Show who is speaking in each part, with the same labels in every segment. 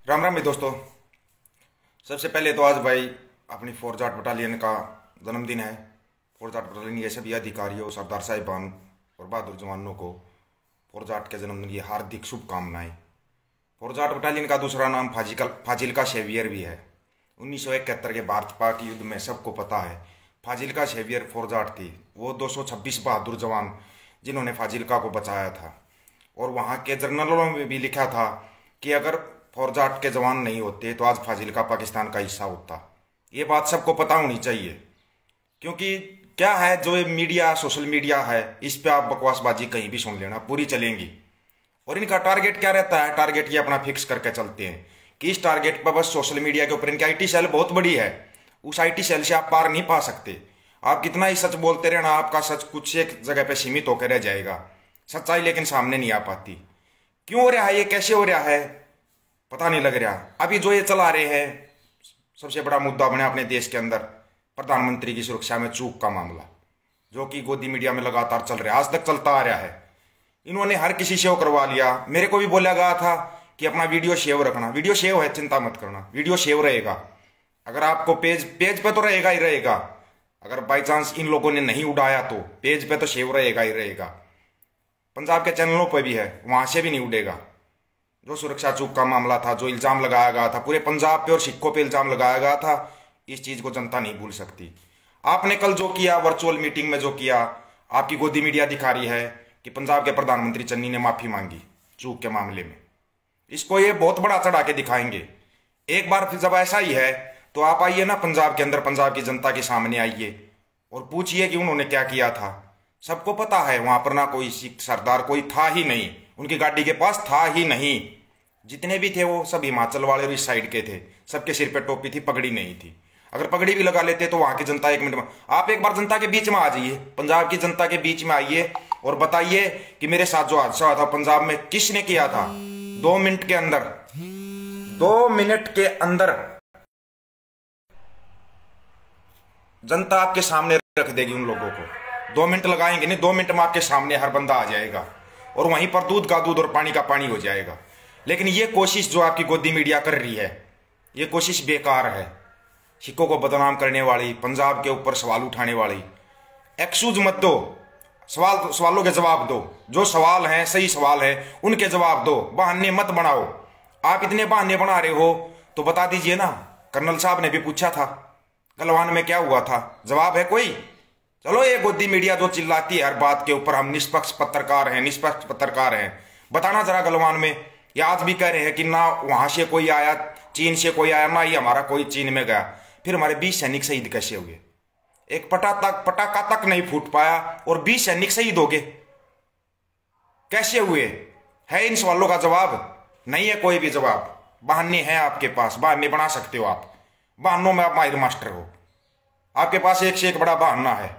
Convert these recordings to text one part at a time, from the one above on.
Speaker 1: राम राम भी दोस्तों। सबसे पहले तो आज भाई अपनी फोरजाट बटालियन का जन्मदिन है। फोरजाट बटालियन के सभी अधिकारियों, सरदार साहिबान और बहादुर जवानों को फोरजाट के जन्मदिन की हार्दिक शुभकामनाएं। फोरजाट बटालियन का दूसरा नाम फाजिल्का शेवियर भी है। 1971 के भारत पाक युद्ध में सबको पता है फाजिल्का शेवियर फोरजाट थी। वो 226 बहादुर जवान जिन्होंने फाजिल्का को बचाया था। और वहाँ के जर्नलों में भी लिखा था कि अगर फोरजाट के जवान नहीं होते तो आज फाजिल्का पाकिस्तान का हिस्सा होता। ये बात सबको पता होनी चाहिए, क्योंकि क्या है जो ये मीडिया, सोशल मीडिया है, इस पे आप बकवासबाजी कहीं भी सुन लेना, पूरी चलेंगी। और इनका टारगेट क्या रहता है? टारगेट ये अपना फिक्स करके चलते हैं कि इस टारगेट पर बस सोशल मीडिया के ऊपर इनकी आईटी सेल बहुत बड़ी है, उस आईटी सेल से आप पार नहीं पा सकते। आप कितना ही सच बोलते रहना, आपका सच कुछ एक जगह पे सीमित होकर रह जाएगा, सच्चाई लेकिन सामने नहीं आ पाती। क्यों हो रहा है ये, कैसे हो रहा है, पता नहीं लग रहा। अभी जो ये चला रहे हैं, सबसे बड़ा मुद्दा बना अपने देश के अंदर प्रधानमंत्री की सुरक्षा में चूक का मामला, जो कि गोदी मीडिया में लगातार चल रहा है, आज तक चलता आ रहा है। इन्होंने हर किसी से वो करवा लिया। मेरे को भी बोला गया था कि अपना वीडियो सेव रखना। वीडियो सेव है, चिंता मत करना, वीडियो सेव रहेगा। अगर आपको पेज पे तो रहेगा ही रहेगा। अगर बाई चांस इन लोगों ने नहीं उड़ाया तो पेज पे तो सेव रहेगा ही रहेगा। पंजाब के चैनलों पर भी है, वहां से भी नहीं उड़ेगा। जो सुरक्षा चूक का मामला था, जो इल्जाम लगाया गया था, पूरे पंजाब पे और सिखों पे इल्जाम लगाया गया था, इस चीज को जनता नहीं भूल सकती। आपने कल जो किया वर्चुअल मीटिंग में, जो किया, आपकी गोदी मीडिया दिखा रही है कि पंजाब के प्रधानमंत्री चन्नी ने माफी मांगी चूक के मामले में। इसको ये बहुत बड़ा चढ़ा के दिखाएंगे। एक बार फिर जब ऐसा ही है तो आप आइए ना पंजाब के अंदर, पंजाब की जनता के सामने आइए और पूछिए कि उन्होंने क्या किया था। सबको पता है वहां पर ना कोई सिख सरदार कोई था ही नहीं, उनकी गाड़ी के पास था ही नहीं। जितने भी थे वो सब हिमाचल वाले और इस साइड के थे, सबके सिर पे टोपी थी, पगड़ी नहीं थी। अगर पगड़ी भी लगा लेते तो वहां की जनता 1 मिनट में, आप एक बार जनता के बीच में आ जाइए, पंजाब की जनता के बीच में आइए और बताइए कि मेरे साथ जो हादसा हुआ था पंजाब में किसने किया था। 2 मिनट के अंदर, 2 मिनट के अंदर जनता आपके सामने रख देगी उन लोगों को। 2 मिनट लगाएंगे नहीं, 2 मिनट में आपके सामने हर बंदा आ जाएगा और वहीं पर दूध का दूध और पानी का पानी हो जाएगा। लेकिन ये कोशिश जो आपकी गोदी मीडिया कर रही है, ये कोशिश बेकार है। सिखों को बदनाम करने वाली, पंजाब के ऊपर सवाल उठाने वाली, एक्सक्यूज मत दो, सवालों के जवाब दो। जो सवाल हैं सही सवाल है, उनके जवाब दो, बहाने मत बनाओ। आप इतने बहाने बना रहे हो तो बता दीजिए ना। कर्नल साहब ने भी पूछा था गलवान में क्या हुआ था, जवाब है कोई? चलो ये गोदी मीडिया जो चिल्लाती है हर बात के ऊपर, हम निष्पक्ष पत्रकार हैं, निष्पक्ष पत्रकार हैं, बताना जरा गलवान में। ये आज भी कह रहे हैं कि ना वहां से कोई आया, चीन से कोई आया, ना ही हमारा कोई चीन में गया। फिर हमारे 20 सैनिक शहीद कैसे हुए? एक पटाखा तक नहीं फूट पाया और 20 सैनिक शहीद हो गए, कैसे हुए? है इन सवालों का जवाब? नहीं है कोई भी जवाब। बहाने हैं आपके पास, बहाने बना सकते हो आप, बहानों में आप माहिर मास्टर हो, आपके पास एक से एक बड़ा बहाना है।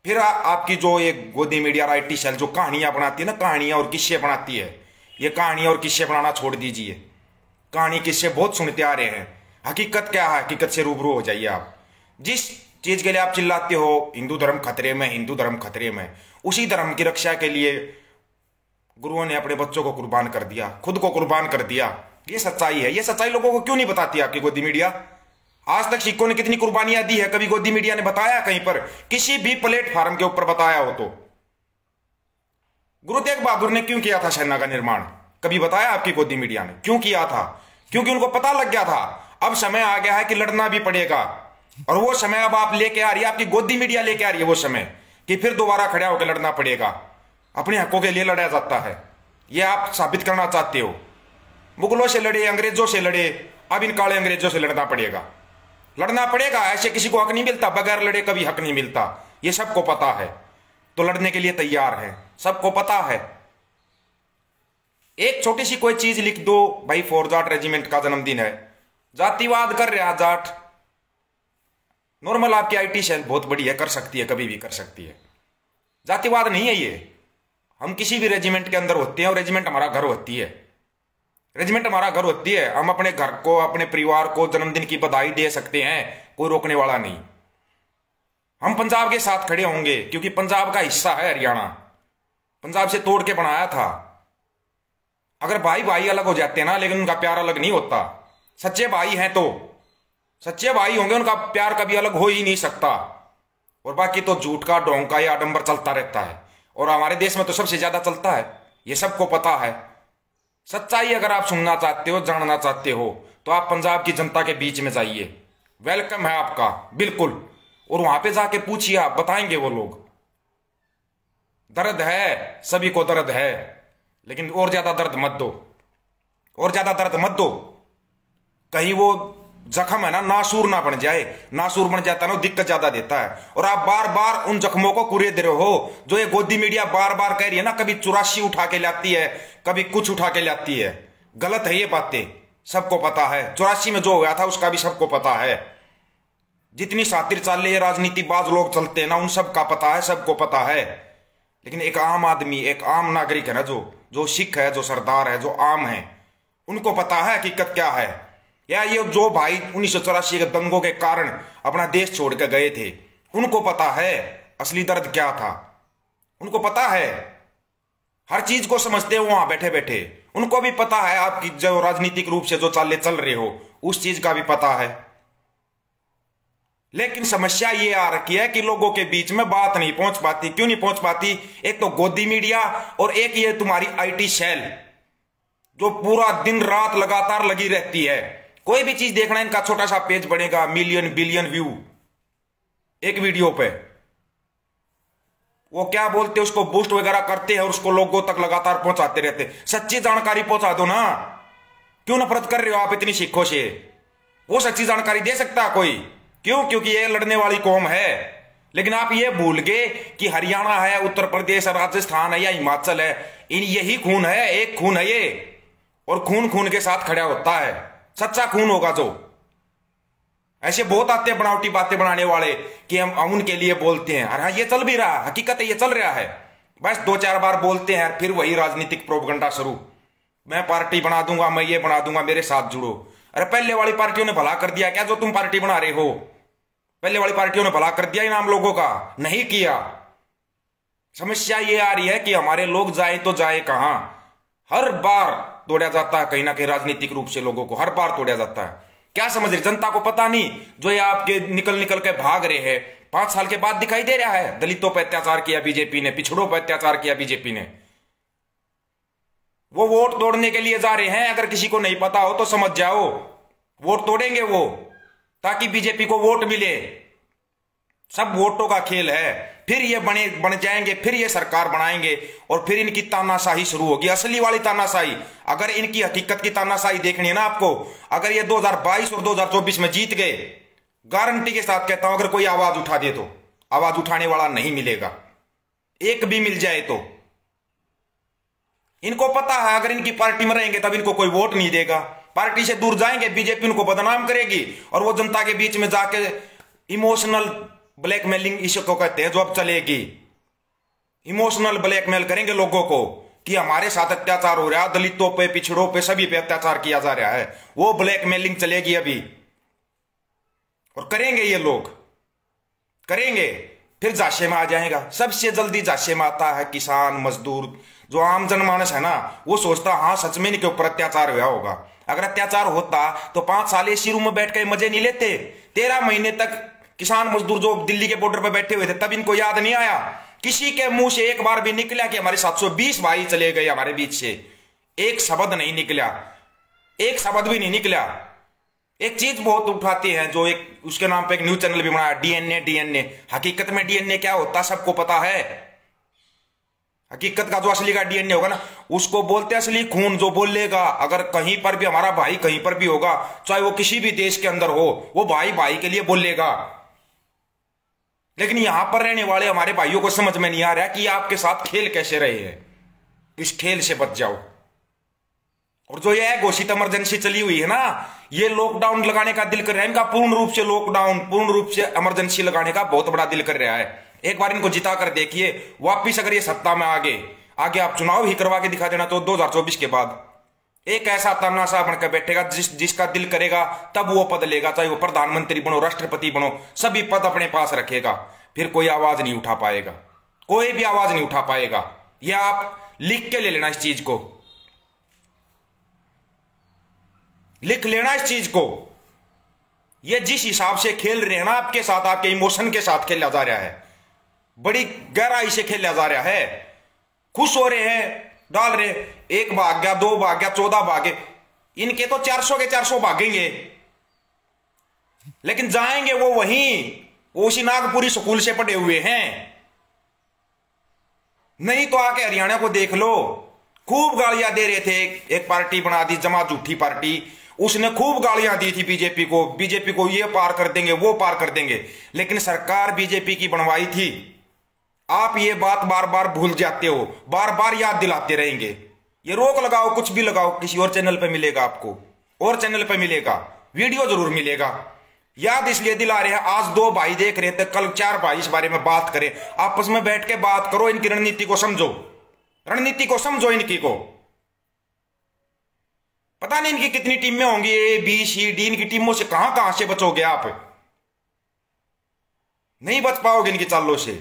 Speaker 1: फिर आपकी जो एक गोदी मीडिया आईटी सेल जो कहानियां बनाती है ना, कहानियां और किस्से बनाती है, ये कहानियां और किस्से बनाना छोड़ दीजिए। कहानी किस्से बहुत सुनते आ रहे हैं, हकीकत क्या है, हकीकत से रूबरू हो जाइए आप। जिस चीज के लिए आप चिल्लाते हो हिंदू धर्म खतरे में, हिंदू धर्म खतरे में, उसी धर्म की रक्षा के लिए गुरुओं ने अपने बच्चों को कुर्बान कर दिया, खुद को कुर्बान कर दिया। ये सच्चाई है। ये सच्चाई लोगों को क्यों नहीं बताती आपकी गोदी मीडिया? आज तक सिखों ने कितनी कुर्बानियां दी है, कभी गोदी मीडिया ने बताया कहीं पर, किसी भी प्लेटफॉर्म के ऊपर बताया हो तो? गुरु तेग बहादुर ने क्यों किया था सेना का निर्माण, कभी बताया आपकी गोदी मीडिया ने? क्यों किया था? क्योंकि उनको पता लग गया था अब समय आ गया है कि लड़ना भी पड़ेगा। और वो समय अब आप लेके आ रही है, आपकी गोदी मीडिया लेके आ रही है वो समय कि फिर दोबारा खड़ा होकर लड़ना पड़ेगा, अपने हकों के लिए लड़ा जाता है। ये आप साबित करना चाहते हो। मुगलों से लड़े, अंग्रेजों से लड़े, अब इन काले अंग्रेजों से लड़ना पड़ेगा। लड़ना पड़ेगा, ऐसे किसी को हक नहीं मिलता, बगैर लड़े कभी हक नहीं मिलता, ये सबको पता है। तो लड़ने के लिए तैयार है, सबको पता है। एक छोटी सी कोई चीज लिख दो, भाई फोरजाट रेजिमेंट का जन्मदिन है, जातिवाद कर रहा जाट। नॉर्मल आपकी आईटी सेल बहुत बड़ी है, कर सकती है, कभी भी कर सकती है। जातिवाद नहीं है ये। हम किसी भी रेजिमेंट के अंदर होते हैं और रेजिमेंट हमारा घर होती है, रेजिमेंट हमारा घर होती है। हम अपने घर को, अपने परिवार को जन्मदिन की बधाई दे सकते हैं, कोई रोकने वाला नहीं। हम पंजाब के साथ खड़े होंगे क्योंकि पंजाब का हिस्सा है हरियाणा, पंजाब से तोड़ के बनाया था। अगर भाई भाई अलग हो जाते हैं ना, लेकिन उनका प्यार अलग नहीं होता। सच्चे भाई हैं तो सच्चे भाई होंगे, उनका प्यार कभी अलग हो ही नहीं सकता। और बाकी तो झूठ का, ढोंग का या आडंबर चलता रहता है, और हमारे देश में तो सबसे ज्यादा चलता है, ये सबको पता है। सच्चाई अगर आप सुनना चाहते हो, जानना चाहते हो, तो आप पंजाब की जनता के बीच में जाइए, वेलकम है आपका बिल्कुल। और वहां पे जाके पूछिए, आप बताएंगे वो लोग। दर्द है, सभी को दर्द है, लेकिन और ज्यादा दर्द मत दो, और ज्यादा दर्द मत दो। कहीं वो जख्म है ना नासूर ना बन जाए, नासूर बन जाता है ना, दिक्कत ज्यादा देता है। और आप बार बार उन जख्मों को कुरेद रहे हो, जो ये गोदी मीडिया बार बार कह रही है ना, कभी 84 उठा के लाती है, कभी कुछ उठा के लाती है। गलत है ये बातें, सबको पता है। 84 में जो हुआ था उसका भी सबको पता है। जितनी सातिर चाले ये राजनीतिबाज लोग चलते हैं ना, उन सबका पता है, सबको पता है। लेकिन एक आम आदमी, एक आम नागरिक है ना, जो सिख है, जो सरदार है, जो आम है, उनको पता है हकीकत क्या है। या ये जो भाई 1984 के दंगों के कारण अपना देश छोड़ के गए थे, उनको पता है असली दर्द क्या था। उनको पता है, हर चीज को समझते हो वहां बैठे बैठे। उनको भी पता है आपकी जो राजनीतिक रूप से जो चाले चल रहे हो, उस चीज का भी पता है। लेकिन समस्या ये आ रखी है कि लोगों के बीच में बात नहीं पहुंच पाती। क्यों नहीं पहुंच पाती? एक तो गोदी मीडिया, और एक ये तुम्हारी आईटी सेल, जो पूरा दिन रात लगातार लगी रहती है। कोई भी चीज देखना, इनका छोटा सा पेज बनेगा, मिलियन बिलियन व्यू एक वीडियो पे। वो क्या बोलते हैं, उसको बूस्ट वगैरह करते हैं और उसको लोगों तक लगातार पहुंचाते रहते। सच्ची जानकारी पहुंचा दो ना, क्यों नफरत कर रहे हो आप इतनी सिखों से? वो सच्ची जानकारी दे सकता है कोई? क्यों? क्योंकि ये लड़ने वाली कौम है। लेकिन आप ये भूल गए कि हरियाणा है, उत्तर प्रदेश है, राजस्थान है या हिमाचल है, इन यही खून है, एक खून है ये। और खून खून के साथ खड़ा होता है, सच्चा खून होगा जो। ऐसे बहुत आते हैं बनावटी बातें बनाने वाले कि हम उनके लिए बोलते हैं। अरे हाँ, ये चल भी रहा, हकीकत है ये चल रहा है। बस 2-4 बार बोलते हैं, फिर वही राजनीतिक प्रोपगंडा शुरू। मैं पार्टी बना दूंगा, मैं ये बना दूंगा, मेरे साथ जुड़ो। अरे पहले वाली पार्टियों ने भला कर दिया क्या जो तुम पार्टी बना रहे हो? पहले वाली पार्टियों ने भला कर दिया इनाम लोगों का? नहीं किया। समस्या ये आ रही है कि हमारे लोग जाए तो जाए कहां। हर बार तोड़ा जाता है कहीं ना कहीं, राजनीतिक रूप से लोगों को हर बार तोड़ा जाता है। क्या समझ रहे? जनता को पता नहीं, जो ये आपके निकल निकल के भाग रहे हैं। 5 साल के बाद दिखाई दे रहा है, दलितों पर अत्याचार किया बीजेपी ने, पिछड़ों पर अत्याचार किया बीजेपी ने। वो वोट तोड़ने के लिए जा रहे हैं। अगर किसी को नहीं पता हो तो समझ जाओ, वोट तोड़ेंगे वो, ताकि बीजेपी को वोट मिले। सब वोटों का खेल है। फिर ये बन जाएंगे, फिर ये सरकार बनाएंगे, और फिर इनकी तानाशाही शुरू होगी, असली वाली तानाशाही। अगर इनकी हकीकत की तानाशाही देखनी है ना आपको, अगर ये 2022 और 2024 में जीत गए, गारंटी के साथ कहता हूं, अगर कोई आवाज उठा दे तो आवाज उठाने वाला नहीं मिलेगा। एक भी मिल जाए तो इनको पता है, अगर इनकी पार्टी में रहेंगे तब इनको कोई वोट नहीं देगा। पार्टी से दूर जाएंगे, बीजेपी उनको बदनाम करेगी, और वो जनता के बीच में जाके इमोशनल ब्लैकमेलिंग इसको कहते हैं, जो अब चलेगी। इमोशनल ब्लैकमेल करेंगे लोगों को कि हमारे साथ अत्याचार हो रहा है, दलितों पे, पिछड़ों पे, सभी पे अत्याचार किया जा रहा है। वो ब्लैकमेलिंग चलेगी अभी, और करेंगे ये लोग, करेंगे। फिर झांसे में आ जाएगा। सबसे जल्दी झांसे में आता है किसान, मजदूर, जो आम जनमानस है ना। वो सोचता हाँ सच में इनके ऊपर अत्याचार हुआ होगा। अगर अत्याचार होता तो 5 साल इसी रूम में बैठ के मजे नहीं लेते। 13 महीने तक किसान मजदूर जो दिल्ली के बॉर्डर पर बैठे हुए थे, तब इनको याद नहीं आया? किसी के मुंह से एक बार भी निकला कि हमारे 720 भाई चले गए हमारे बीच से? एक शब्द नहीं निकला, एक शब्द भी नहीं निकला। एक चीज बहुत उठाते हैं, जो एक उसके नाम पे एक न्यूज चैनल भी बनाया, डीएनए डीएनए। हकीकत में डीएनए क्या होता सबको पता है। हकीकत का जो असली का डीएनए होगा ना, उसको बोलते हैं असली खून। जो बोलेगा, अगर कहीं पर भी हमारा भाई कहीं पर भी होगा, चाहे वो किसी भी देश के अंदर हो, वो भाई भाई के लिए बोलेगा। लेकिन यहां पर रहने वाले हमारे भाइयों को समझ में नहीं आ रहा कि आपके साथ खेल कैसे रहे हैं। इस खेल से बच जाओ। और जो ये घोषित इमरजेंसी चली हुई है ना, ये लॉकडाउन लगाने का दिल कर रहा है इनका, पूर्ण रूप से लॉकडाउन, पूर्ण रूप से इमरजेंसी लगाने का बहुत बड़ा दिल कर रहा है। एक बार इनको जिता कर देखिए, वापिस अगर ये सत्ता में आगे आप चुनाव ही करवा के दिखा देना, तो 2024 के बाद एक ऐसा तानाशाह बनकर बैठेगा जिसका दिल करेगा तब वो पद लेगा। चाहे वो प्रधानमंत्री बनो, राष्ट्रपति बनो, सभी पद अपने पास रखेगा। फिर कोई आवाज नहीं उठा पाएगा, कोई भी आवाज नहीं उठा पाएगा। यह आप लिख के ले लेना इस चीज को। लिख लेना इस चीज को। ये जिस हिसाब से खेल रहे हैं ना आपके साथ, आपके इमोशन के साथ खेला जा रहा है, बड़ी गहराई से खेला जा रहा है। खुश हो रहे हैं, डाल रहे, 1 भाग गया, 2 भाग गया, 14 भागे, इनके तो 400 के 400 भागेंगे, लेकिन जाएंगे वो वहीं, वो उसी नागपुरी स्कूल से पढ़े हुए हैं। नहीं तो आके हरियाणा को देख लो, खूब गालियां दे रहे थे। एक पार्टी बना दी जमा झूठी पार्टी, उसने खूब गालियां दी थी बीजेपी को ये पार कर देंगे, वो पार कर देंगे, लेकिन सरकार बीजेपी की बनवाई थी। आप ये बात बार बार भूल जाते हो, बार बार याद दिलाते रहेंगे। ये रोक लगाओ, कुछ भी लगाओ, किसी और चैनल पे मिलेगा आपको, और चैनल पे मिलेगा, वीडियो जरूर मिलेगा। याद इसलिए दिला रहे हैं, आज 2 भाई देख रहे थे, कल 4 भाई इस बारे में बात करें। आपस में बैठ के बात करो, इनकी रणनीति को समझो, रणनीति को समझो इनकी को। पता नहीं इनकी कितनी टीमें होंगी, A B C D, इनकी टीमों से कहां से बचोगे आप? नहीं बच पाओगे इनकी चालों से,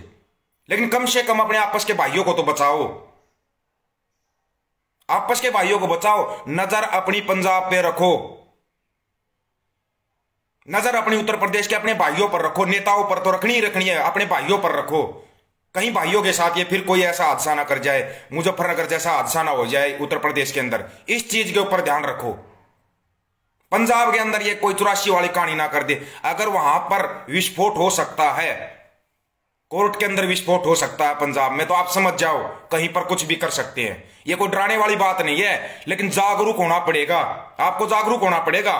Speaker 1: लेकिन कम से कम अपने आपस के भाइयों को तो बचाओ, आपस के भाइयों को बचाओ। नजर अपनी पंजाब पे रखो, नजर अपनी उत्तर प्रदेश के अपने भाइयों पर रखो। नेताओं पर तो रखनी ही रखनी है, अपने भाइयों पर रखो। कहीं भाइयों के साथ ये फिर कोई ऐसा हादसा ना कर जाए, मुजफ्फरनगर जैसा हादसा ना हो जाए उत्तर प्रदेश के अंदर। इस चीज के ऊपर ध्यान रखो। पंजाब के अंदर ये कोई 84 वाली कहानी ना कर दे। अगर वहां पर विस्फोट हो सकता है, कोर्ट के अंदर विस्फोट हो सकता है पंजाब में, तो आप समझ जाओ कहीं पर कुछ भी कर सकते हैं। ये कोई डराने वाली बात नहीं है, लेकिन जागरूक होना पड़ेगा, आपको जागरूक होना पड़ेगा।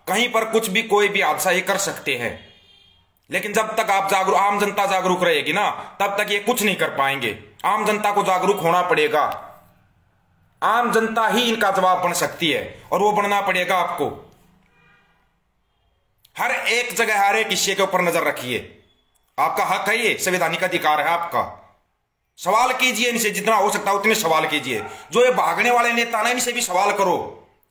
Speaker 1: कहीं पर कुछ भी, कोई भी हादसा ये कर सकते हैं, लेकिन जब तक आप जागरूक, आम जनता जागरूक रहेगी ना, तब तक ये कुछ नहीं कर पाएंगे। आम जनता को जागरूक होना पड़ेगा, आम जनता ही इनका जवाब बन सकती है, और वो बनना पड़ेगा आपको। हर एक जगह, हर एक हिस्से के ऊपर नजर रखिए। आपका हक है, ये संवैधानिक अधिकार है आपका। सवाल कीजिए इनसे, जितना हो सकता है उतने सवाल कीजिए। जो ये भागने वाले नेता ना, इनसे भी सवाल करो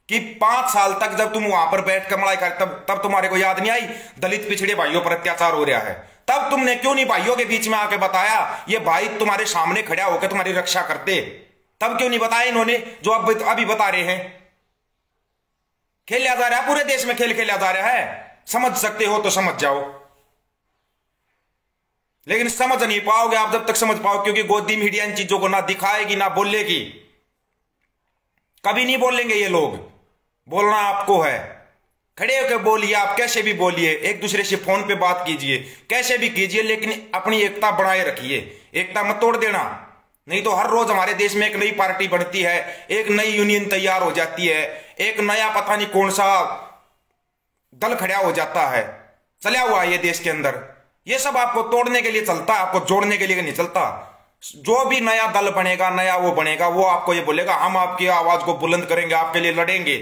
Speaker 1: कि 5 साल तक जब तुम वहां पर बैठ कर लड़ाई कर, तब तुम्हारे को याद नहीं आई दलित पिछड़े भाइयों पर अत्याचार हो रहा है? तब तुमने क्यों नहीं भाइयों के बीच में आके बताया? ये भाई तुम्हारे सामने खड़ा होकर तुम्हारी रक्षा करते, तब क्यों नहीं बताया इन्होंने, जो अब अभी बता रहे हैं? खेला जा रहा है, पूरे देश में खेल खेला जा रहा है। समझ सकते हो तो समझ जाओ, लेकिन समझ नहीं पाओगे आप जब तक समझ पाओ, क्योंकि गोदी मीडिया इन चीजों को ना दिखाएगी ना बोलेगी। कभी नहीं बोलेंगे ये लोग, बोलना आपको है। खड़े होकर बोलिए, आप कैसे भी बोलिए, एक दूसरे से फोन पे बात कीजिए, कैसे भी कीजिए, लेकिन अपनी एकता बनाए रखिए। एकता मत तोड़ देना, नहीं तो हर रोज हमारे देश में एक नई पार्टी बनती है, एक नई यूनियन तैयार हो जाती है, एक नया पता नहीं कौन सा दल खड़ा हो जाता है, चला हुआ है ये देश के अंदर। ये सब आपको तोड़ने के लिए चलता है, आपको जोड़ने के लिए नहीं चलता। जो भी नया दल बनेगा, नया वो बनेगा, वो आपको ये बोलेगा हम आपकी आवाज को बुलंद करेंगे, आपके लिए लड़ेंगे।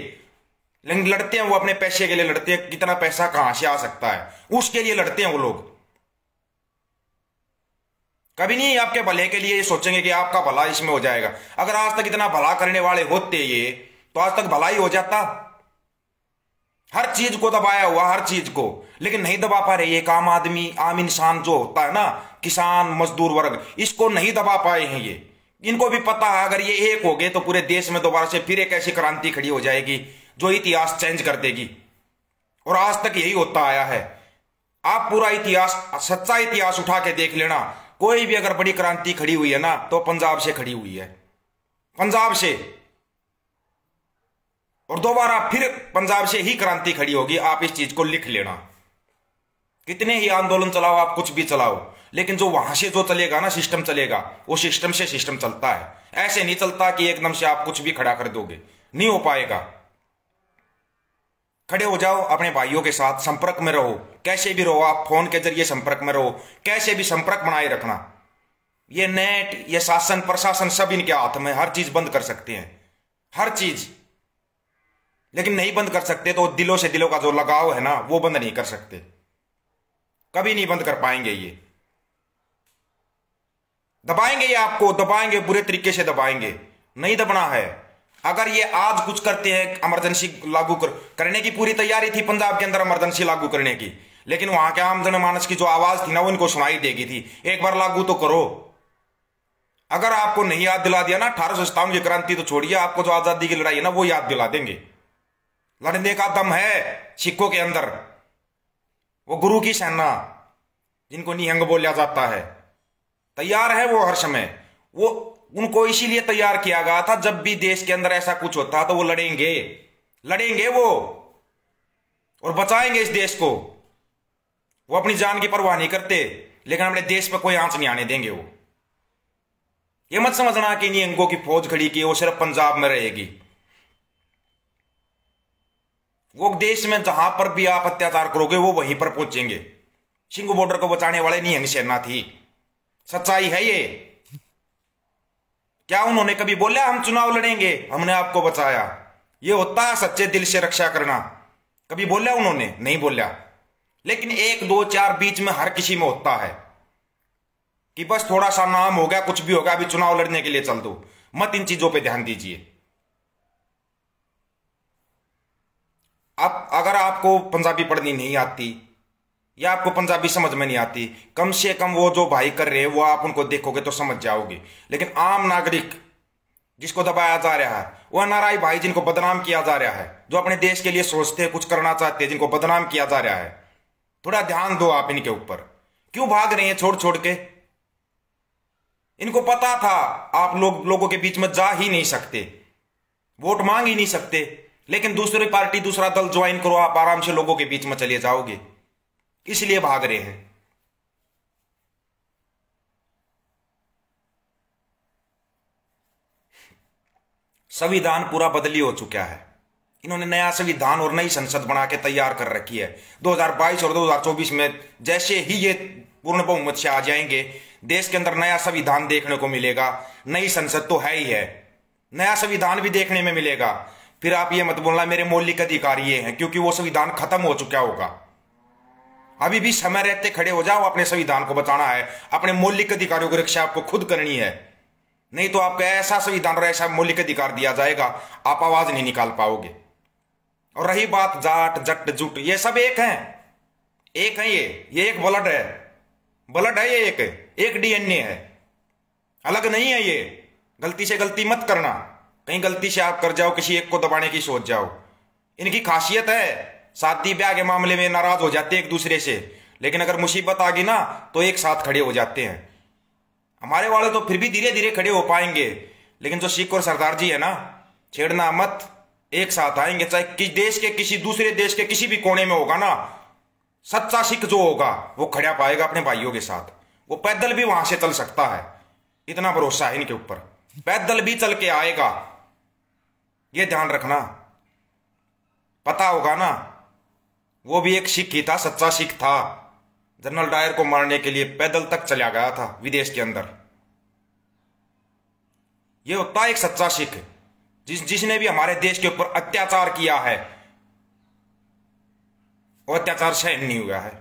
Speaker 1: लेकिन लड़ते हैं वो अपने पैसे के लिए लड़ते हैं, कितना पैसा कहां से आ सकता है, उसके लिए लड़ते हैं वो लोग। कभी नहीं आपके भले के लिए ये सोचेंगे कि आपका भला इसमें हो जाएगा। अगर आज तक इतना भला करने वाले होते ये, तो आज तक भला ही हो जाता। हर चीज को दबाया हुआ, हर चीज को, लेकिन नहीं दबा पा रहे। एक आम आदमी, आम इंसान जो होता है ना, किसान मजदूर वर्ग, इसको नहीं दबा पाए हैं ये। इनको भी पता है अगर ये एक हो गए तो पूरे देश में दोबारा से फिर एक ऐसी क्रांति खड़ी हो जाएगी जो इतिहास चेंज कर देगी। और आज तक यही होता आया है। आप पूरा इतिहास, सच्चा इतिहास उठा के देख लेना, कोई भी अगर बड़ी क्रांति खड़ी हुई है ना, तो पंजाब से खड़ी हुई है, पंजाब से। और दोबारा फिर पंजाब से ही क्रांति खड़ी होगी। आप इस चीज को लिख लेना। कितने ही आंदोलन चलाओ आप, कुछ भी चलाओ, लेकिन जो वहां से जो चलेगा ना, सिस्टम चलेगा, वो सिस्टम से सिस्टम चलता है। ऐसे नहीं चलता कि एकदम से आप कुछ भी खड़ा कर दोगे, नहीं हो पाएगा। खड़े हो जाओ, अपने भाइयों के साथ संपर्क में रहो, कैसे भी रहो, आप फोन के जरिए संपर्क में रहो, कैसे भी संपर्क बनाए रखना। ये नेट, ये शासन प्रशासन सब इनके हाथ में, हर चीज बंद कर सकते हैं, हर चीज। लेकिन नहीं बंद कर सकते तो दिलों से दिलों का जो लगाव है ना, वो बंद नहीं कर सकते, कभी नहीं बंद कर पाएंगे। ये दबाएंगे, ये आपको दबाएंगे, बुरे तरीके से दबाएंगे। नहीं दबना है। अगर ये आज कुछ करते हैं, इमरजेंसी लागू करने की पूरी तैयारी थी पंजाब के अंदर, इमरजेंसी लागू करने की, लेकिन वहां के आम जनमानस की जो आवाज थी ना, वो इनको सुनाई देगी थी। एक बार लागू तो करो। अगर आपको नहीं याद दिला दिया ना 1857 की क्रांति, तो छोड़िए, आपको जो आजादी की लड़ाई है ना, वो याद दिला देंगे। लड़ने का दम है सिखों के अंदर। वो गुरु की सेना जिनको निहंग बोला जाता है, तैयार है वो हर समय। वो उनको इसीलिए तैयार किया गया था, जब भी देश के अंदर ऐसा कुछ होता तो वो लड़ेंगे, लड़ेंगे वो और बचाएंगे इस देश को। वो अपनी जान की परवाह नहीं करते, लेकिन अपने देश पर कोई आंच नहीं आने देंगे वो। ये मत समझना कि निहंगों की फौज खड़ी की वो सिर्फ पंजाब में रहेगी। वो देश में जहां पर भी आप अत्याचार करोगे वो वहीं पर पहुंचेंगे। सिंघू बॉर्डर को बचाने वाले निहंग सेना थी, सच्चाई है ये। क्या उन्होंने कभी बोला हम चुनाव लड़ेंगे, हमने आपको बचाया? ये होता है सच्चे दिल से रक्षा करना। कभी बोला उन्होंने? नहीं बोला। लेकिन 1, 2, 4 बीच में हर किसी में होता है कि बस थोड़ा सा नाम हो गया, कुछ भी होगा, अभी चुनाव लड़ने के लिए चल दो। मत इन चीजों पे ध्यान दीजिए। अब अगर आपको पंजाबी पढ़नी नहीं आती या आपको पंजाबी समझ में नहीं आती, कम से कम वो जो भाई कर रहे हैं वो आप उनको देखोगे तो समझ जाओगे। लेकिन आम नागरिक जिसको दबाया जा रहा है, वो एनआरआई भाई जिनको बदनाम किया जा रहा है, जो अपने देश के लिए सोचते हैं, कुछ करना चाहते हैं, जिनको बदनाम किया जा रहा है, थोड़ा ध्यान दो आप इनके ऊपर। क्यों भाग रहे हैं छोड़ छोड़ के? इनको पता था आप लोगों के बीच में जा ही नहीं सकते, वोट मांग ही नहीं सकते, लेकिन दूसरी पार्टी, दूसरा दल ज्वाइन करो, आप आराम से लोगों के बीच में चले जाओगे, इसलिए भाग रहे हैं। संविधान पूरा बदली हो चुका है। इन्होंने नया संविधान और नई संसद बना के तैयार कर रखी है। 2022 और 2024 में जैसे ही ये पूर्ण बहुमत से आ जाएंगे, देश के अंदर नया संविधान देखने को मिलेगा। नई संसद तो है ही है, नया संविधान भी देखने में मिलेगा। फिर आप ये मत बोलना मेरे मौलिक अधिकार ये हैं, क्योंकि वो संविधान खत्म हो चुका होगा। अभी भी समय रहते खड़े हो जाओ, अपने संविधान को बचाना है, अपने मौलिक अधिकारों की रक्षा आपको खुद करनी है। नहीं तो आपको ऐसा संविधान और ऐसा मौलिक अधिकार दिया जाएगा, आप आवाज नहीं निकाल पाओगे। और रही बात जाट, जट, जुट, ये सब एक हैं, एक है। ये एक ब्लड है, ब्लड है, ये एक डीएनए है, अलग नहीं है ये। गलती से गलती मत करना, कहीं गलती से आप कर जाओ, किसी एक को दबाने की सोच जाओ। इनकी खासियत है शादी ब्याह के मामले में नाराज हो जाते हैं एक दूसरे से, लेकिन अगर मुसीबत आ गई ना तो एक साथ खड़े हो जाते हैं। हमारे वाले तो फिर भी धीरे धीरे खड़े हो पाएंगे, लेकिन जो सिख और सरदार जी है ना, छेड़ना मत, एक साथ आएंगे। चाहे किस देश के, किसी दूसरे देश के किसी भी कोने में होगा ना, सच्चा सिख जो होगा वो खड़ा पाएगा अपने भाइयों के साथ। वो पैदल भी वहां से चल सकता है, इतना भरोसा है इनके ऊपर, पैदल भी चल के आएगा। ये ध्यान रखना। पता होगा ना, वो भी एक सिख ही था, सच्चा सिख था। जनरल डायर को मारने के लिए पैदल तक चला गया था विदेश के अंदर। ये होता है एक सच्चा सिख, जिसने भी हमारे देश के ऊपर अत्याचार किया है, वो अत्याचार सहन नहीं हुआ है।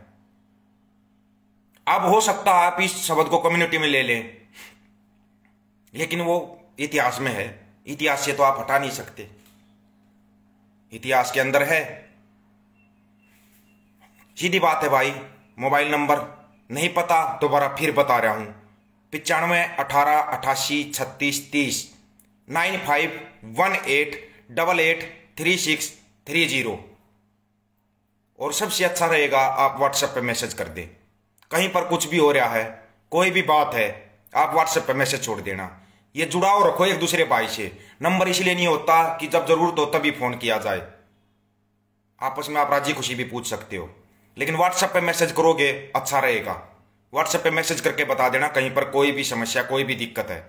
Speaker 1: अब हो सकता है आप इस शब्द को कम्युनिटी में ले लें, लेकिन वो इतिहास में है, इतिहास से तो आप हटा नहीं सकते, इतिहास के अंदर है। सीधी बात है भाई। मोबाइल नंबर नहीं पता, दोबारा फिर बता रहा हूं, 95 18 88 36 30 9518 88 3630। और सबसे अच्छा रहेगा आप व्हाट्सएप पे मैसेज कर दें। कहीं पर कुछ भी हो रहा है, कोई भी बात है, आप व्हाट्सएप पे मैसेज छोड़ देना। ये जुड़ाव रखो एक दूसरे भाई से। नंबर इसलिए नहीं होता कि जब जरूरत हो तभी फोन किया जाए, आपस में आप राजी खुशी भी पूछ सकते हो, लेकिन व्हाट्सएप पे मैसेज करोगे अच्छा रहेगा। व्हाट्सएप पे मैसेज करके बता देना कहीं पर कोई भी समस्या, कोई भी दिक्कत है।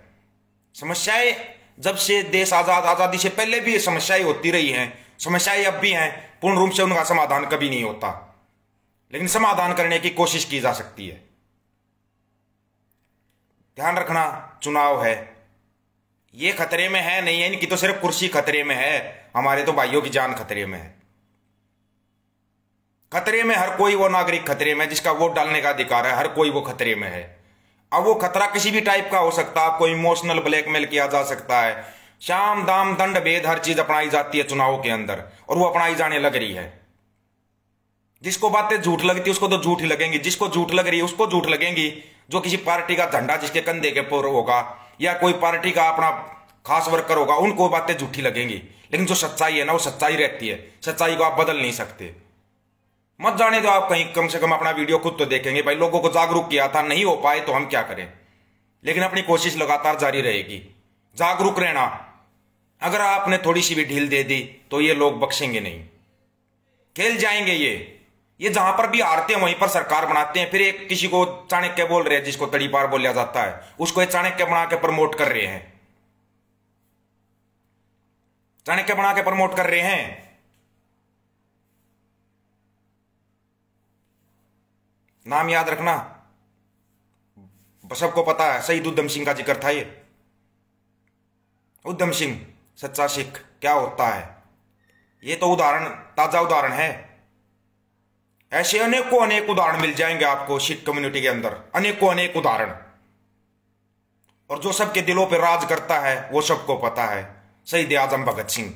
Speaker 1: समस्याएं जब से देश आजादी से पहले भी समस्याएं होती रही हैं, समस्याएं अब भी हैं, पूर्ण रूप से उनका समाधान कभी नहीं होता, लेकिन समाधान करने की कोशिश की जा सकती है। ध्यान रखना, चुनाव है, ये खतरे में है नहीं है, इनकी तो सिर्फ कुर्सी खतरे में है, हमारे तो भाइयों की जान खतरे में है। खतरे में हर कोई वो नागरिक खतरे में, जिसका वोट डालने का अधिकार है, हर कोई वो खतरे में है। अब वो खतरा किसी भी टाइप का हो सकता है, आपको इमोशनल ब्लैकमेल किया जा सकता है, शाम दाम दंड भेद हर चीज अपनाई जाती है चुनाव के अंदर, और वो अपनाई जाने लग रही है। जिसको बातें झूठ लगती है उसको तो झूठ ही लगेंगी, जिसको झूठ लग रही है उसको झूठ लगेंगी। जो किसी पार्टी का झंडा जिसके कंधे के ऊपर होगा या कोई पार्टी का अपना खास वर्कर होगा, उनको बातें झूठी लगेंगी। लेकिन जो सच्चाई है ना वो सच्चाई रहती है, सच्चाई को आप बदल नहीं सकते। मत जाने दो आप कहीं, कम से कम अपना वीडियो खुद तो देखेंगे। भाई लोगों को जागरूक किया था, नहीं हो पाए तो हम क्या करें, लेकिन अपनी कोशिश लगातार जारी रहेगी। जागरूक रहना, अगर आपने थोड़ी सी भी ढील दे दी तो ये लोग बख्शेंगे नहीं, खेल जाएंगे। ये जहां पर भी हारते हैं वहीं पर सरकार बनाते हैं। फिर एक किसी को चाणक्य बोल रहे हैं, जिसको तड़ीपार बोला जाता है, उसको एक चाणक्य बना के प्रमोट कर रहे हैं, चाणक्य बना के प्रमोट कर रहे हैं। नाम याद रखना, सबको पता है, शहीद उधम सिंह का जिक्र था ये। उधम सिंह सच्चा सिख क्या होता है, ये तो उदाहरण, ताजा उदाहरण है। ऐसे अनेकों अनेक उदाहरण मिल जाएंगे आपको सिख कम्युनिटी के अंदर, अनेकों अनेक उदाहरण। और जो सबके दिलों पर राज करता है वो सबको पता है, शहीद आजम भगत सिंह।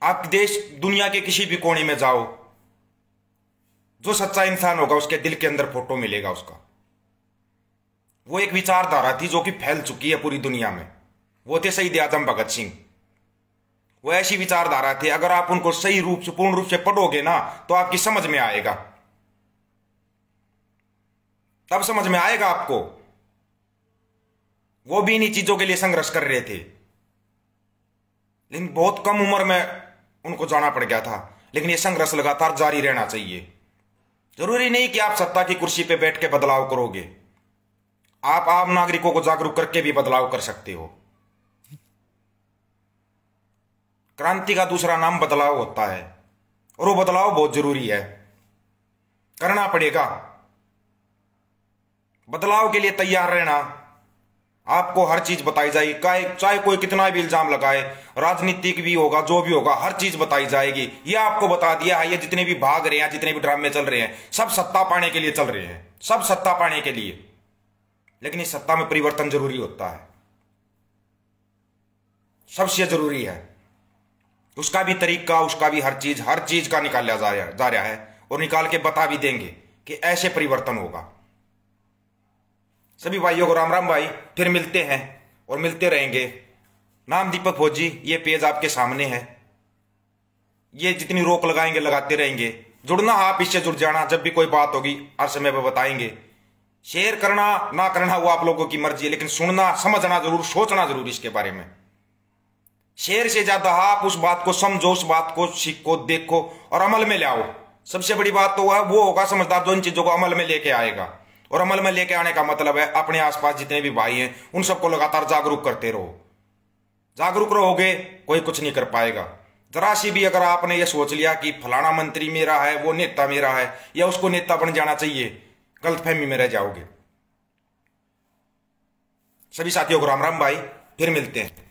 Speaker 1: आप देश दुनिया के किसी भी कोने में जाओ, जो सच्चा इंसान होगा उसके दिल के अंदर फोटो मिलेगा उसका। वो एक विचारधारा थी जो कि फैल चुकी है पूरी दुनिया में, वो थे शहीद आजम भगत सिंह। वो ऐसी विचारधारा थे, अगर आप उनको सही रूप से, पूर्ण रूप से पढ़ोगे ना तो आपकी समझ में आएगा, तब समझ में आएगा आपको। वो भी इन्हीं चीजों के लिए संघर्ष कर रहे थे, लेकिन बहुत कम उम्र में उनको जाना पड़ गया था। लेकिन ये संघर्ष लगातार जारी रहना चाहिए। जरूरी नहीं कि आप सत्ता की कुर्सी पे बैठ के बदलाव करोगे, आप आम नागरिकों को जागरूक करके भी बदलाव कर सकते हो। क्रांति का दूसरा नाम बदलाव होता है, और वो बदलाव बहुत जरूरी है, करना पड़ेगा। बदलाव के लिए तैयार रहना, आपको हर चीज बताई जाएगी, चाहे कोई कितना भी इल्जाम लगाए, राजनीतिक भी होगा, जो भी होगा, हर चीज बताई जाएगी। ये आपको बता दिया है, ये जितने भी भाग रहे हैं, जितने भी ड्रामे चल रहे हैं, सब सत्ता पाने के लिए चल रहे हैं, सब सत्ता पाने के लिए। लेकिन इस सत्ता में परिवर्तन जरूरी होता है, सबसे जरूरी है। उसका भी तरीका, उसका भी हर चीज का निकाला जा रहा है, और निकाल के बता भी देंगे कि ऐसे परिवर्तन होगा। सभी भाइयों को राम राम भाई, फिर मिलते हैं और मिलते रहेंगे। नाम दीपक फौजी, ये पेज आपके सामने है, ये जितनी रोक लगाएंगे लगाते रहेंगे। जुड़ना, आप इससे जुड़ जाना, जब भी कोई बात होगी हर समय पर बताएंगे। शेयर करना ना करना वो आप लोगों की मर्जी है, लेकिन सुनना, समझना जरूर, सोचना जरूर इसके बारे में। शेयर से ज्यादा आप उस बात को समझो, उस बात को सीखो, देखो और अमल में ले आओ। सबसे बड़ी बात तो वो होगा समझदार, जो इन चीजों को अमल में लेके आएगा। और अमल में लेके आने का मतलब है अपने आसपास जितने भी भाई हैं उन सबको लगातार जागरूक करते रहो। जागरूक रहोगे कोई कुछ नहीं कर पाएगा। जरा सी भी अगर आपने ये सोच लिया कि फलाना मंत्री मेरा है, वो नेता मेरा है, या उसको नेता बन जाना चाहिए, गलतफहमी में रह जाओगे। सभी साथियों को राम राम भाई, फिर मिलते हैं।